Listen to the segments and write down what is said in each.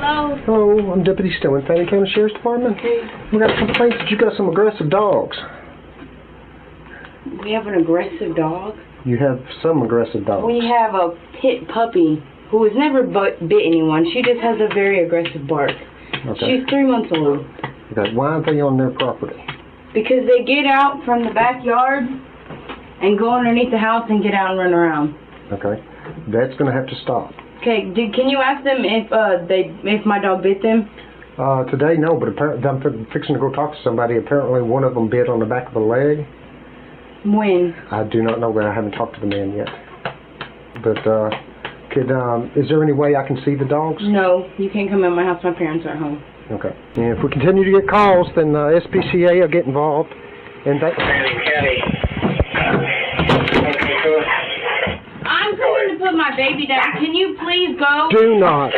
Hello. Hello, I'm Deputy Stillman, Fannin County Sheriff's Department. We got complaints that you got some aggressive dogs. We have an aggressive dog? You have some aggressive dogs. We have a pit puppy who has never bit anyone. She just has a very aggressive bark. Okay. She's 3 months old. Okay. Why are they on their property? Because they get out from the backyard and go underneath the house and get out and run around. Okay. That's going to have to stop. Okay, can you ask them if my dog bit them? Today, no, but apparently I'm fixing to go talk to somebody. Apparently one of them bit on the back of the leg. When? I do not know, but I haven't talked to the man yet. But, is there any way I can see the dogs? No, you can't come in my house. My parents are at home. Okay. And if we continue to get calls, then SPCA will get involved. And I'm going to put my baby down. Can you please go? Do not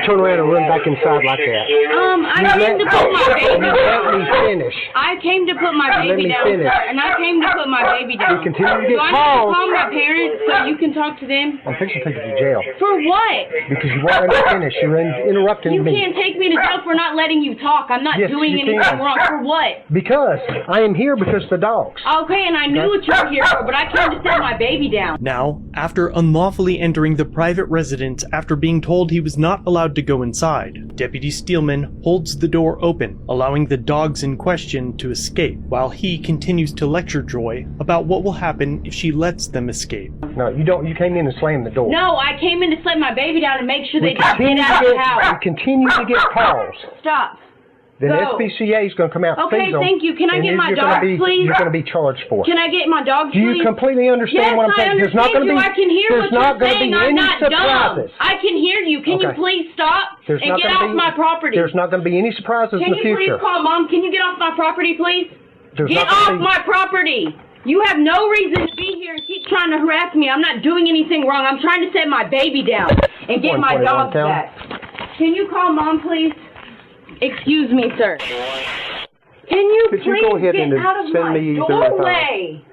turn around and run back inside like that. I came to put my baby down. Let me finish. I came to put my baby down, sir, and I came to put my baby down. We continue to get Do I calls. need to call my parents so you can talk to them? I'm fixing to take you to jail. For what? Because you won't let me finish. You're interrupting You me. can't take me to jail for not letting you talk. I'm not Yes, doing you anything can. wrong. For what? Because I am here because of the dogs. Okay, and I knew what you were here for, but I came to set my baby down. Now, after unlawfully entering the private residence after being told he was not allowed to go inside, Deputy Steelman holds the door open, allowing the dogs in question to escape, while he continues to lecture Joy about what will happen if she lets them escape. No, you don't. You came in and slammed the door. No, I came in to set my baby down and make sure they We don't continue get out of the We house. continue to get calls. Stop. Then Go. SPCA is going to come out and Okay, seize them. thank you. Can I and get my you're gonna dog, be, please? You're going to be charged for it. Can I get my dog, Do please? you completely understand Yes, what I'm saying? I There's not going to be. I can hear There's what not you're going to be saying. I'm any not surprises. dumb. I can hear you. Can you Okay. please stop There's and not get gonna off be, my property? There's not going to be any surprises Can in the you future. please call Mom? Can you get off my property, please? There's Get not gonna off be- my property. You have no reason to be here and keep trying to harass me. I'm not doing anything wrong. I'm trying to set my baby down and get my 121 dog count. back. Can you call Mom, please? Excuse me, sir. Can you Could please you go ahead get and out of send my me either doorway?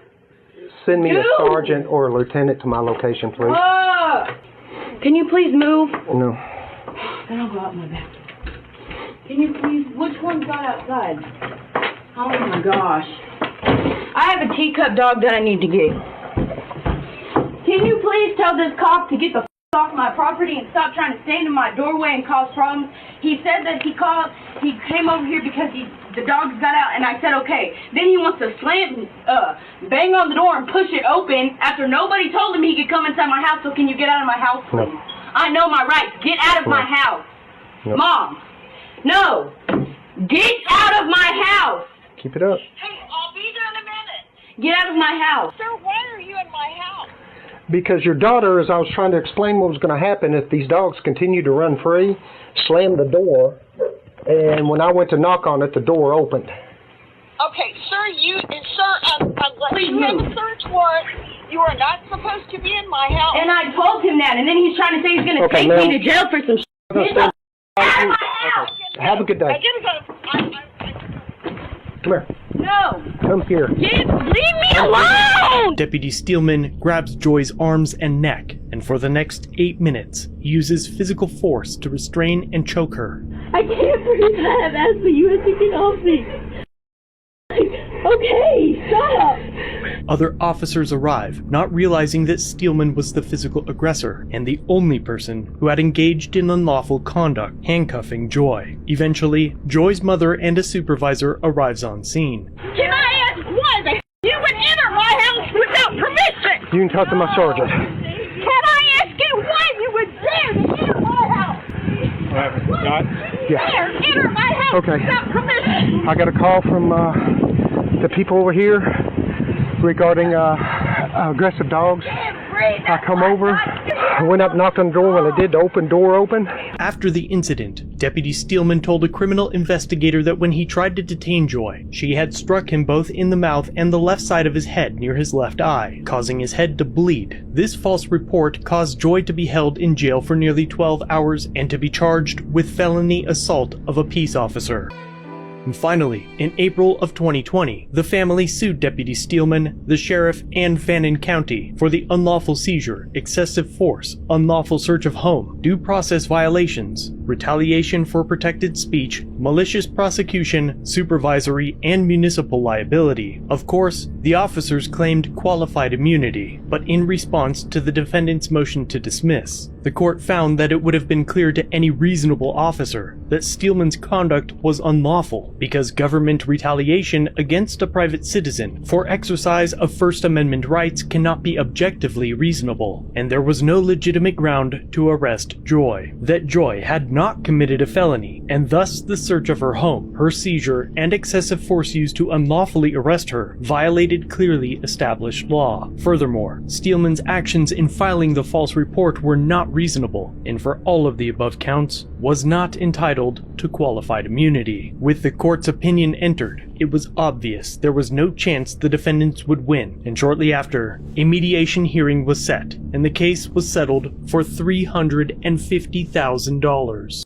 Send me a Dude. sergeant or a lieutenant to my location, please. Can you please move? No. Then I'll go out my back. Can you please? Which one got outside? Oh my gosh. I have a teacup dog that I need to get. Can you please tell this cop to get the off my property and stop trying to stand in my doorway and cause problems? He said that he came over here because the dogs got out, and I said okay. Then he wants to bang on the door and push it open after nobody told him he could come inside my house. So can you get out of my house, please? No. I know my rights. Get out of my house. No. Mom, no. Get out of my house. Keep it up. Hey, I'll be there in a minute. Get out of my house. Sir, why are you in my house? Because your daughter, as I was trying to explain what was going to happen if these dogs continue to run free, slammed the door, and when I went to knock on it, the door opened. Okay, sir, you have move. a search warrant. You are not supposed to be in my house. And I told him that, and then he's trying to say he's going to Okay, take ma'am. me to jail for some shit. Get the out of my house. Have a good day. I gotta go. Come here. No. Come here. Leave me alone. Deputy Steelman grabs Joy's arms and neck, and for the next 8 minutes, he uses physical force to restrain and choke her. I can't breathe. I have asthma. You have to get off me. Okay, stop. Other officers arrive, not realizing that Steelman was the physical aggressor and the only person who had engaged in unlawful conduct, handcuffing Joy. Eventually, Joy's mother and a supervisor arrives on scene. Can I ask why you would enter my house without permission? You can talk to my sergeant. Can I ask you why you would dare to enter my house? Yeah. Dare enter my house Okay. without permission? I got a call from the people over here regarding aggressive dogs. I come over, I went up, knocked on the door. When I did, the door open. After the incident, Deputy Steelman told a criminal investigator that when he tried to detain Joy, she had struck him both in the mouth and the left side of his head near his left eye, causing his head to bleed. This false report caused Joy to be held in jail for nearly 12 hours and to be charged with felony assault of a peace officer. And finally, in April of 2020, the family sued Deputy Steelman, the sheriff, and Fannin County for the unlawful seizure, excessive force, unlawful search of home, due process violations, retaliation for protected speech, malicious prosecution, supervisory, and municipal liability. Of course, the officers claimed qualified immunity, but in response to the defendant's motion to dismiss, the court found that it would have been clear to any reasonable officer that Steelman's conduct was unlawful because government retaliation against a private citizen for exercise of First Amendment rights cannot be objectively reasonable, and there was no legitimate ground to arrest Joy. That Joy had not committed a felony, and thus the search of her home, her seizure, and excessive force used to unlawfully arrest her violated clearly established law. Furthermore, Steelman's actions in filing the false report were not reasonable, and for all of the above counts, was not entitled to qualified immunity. With the court's opinion entered, it was obvious there was no chance the defendants would win, and shortly after, a mediation hearing was set, and the case was settled for $350,000.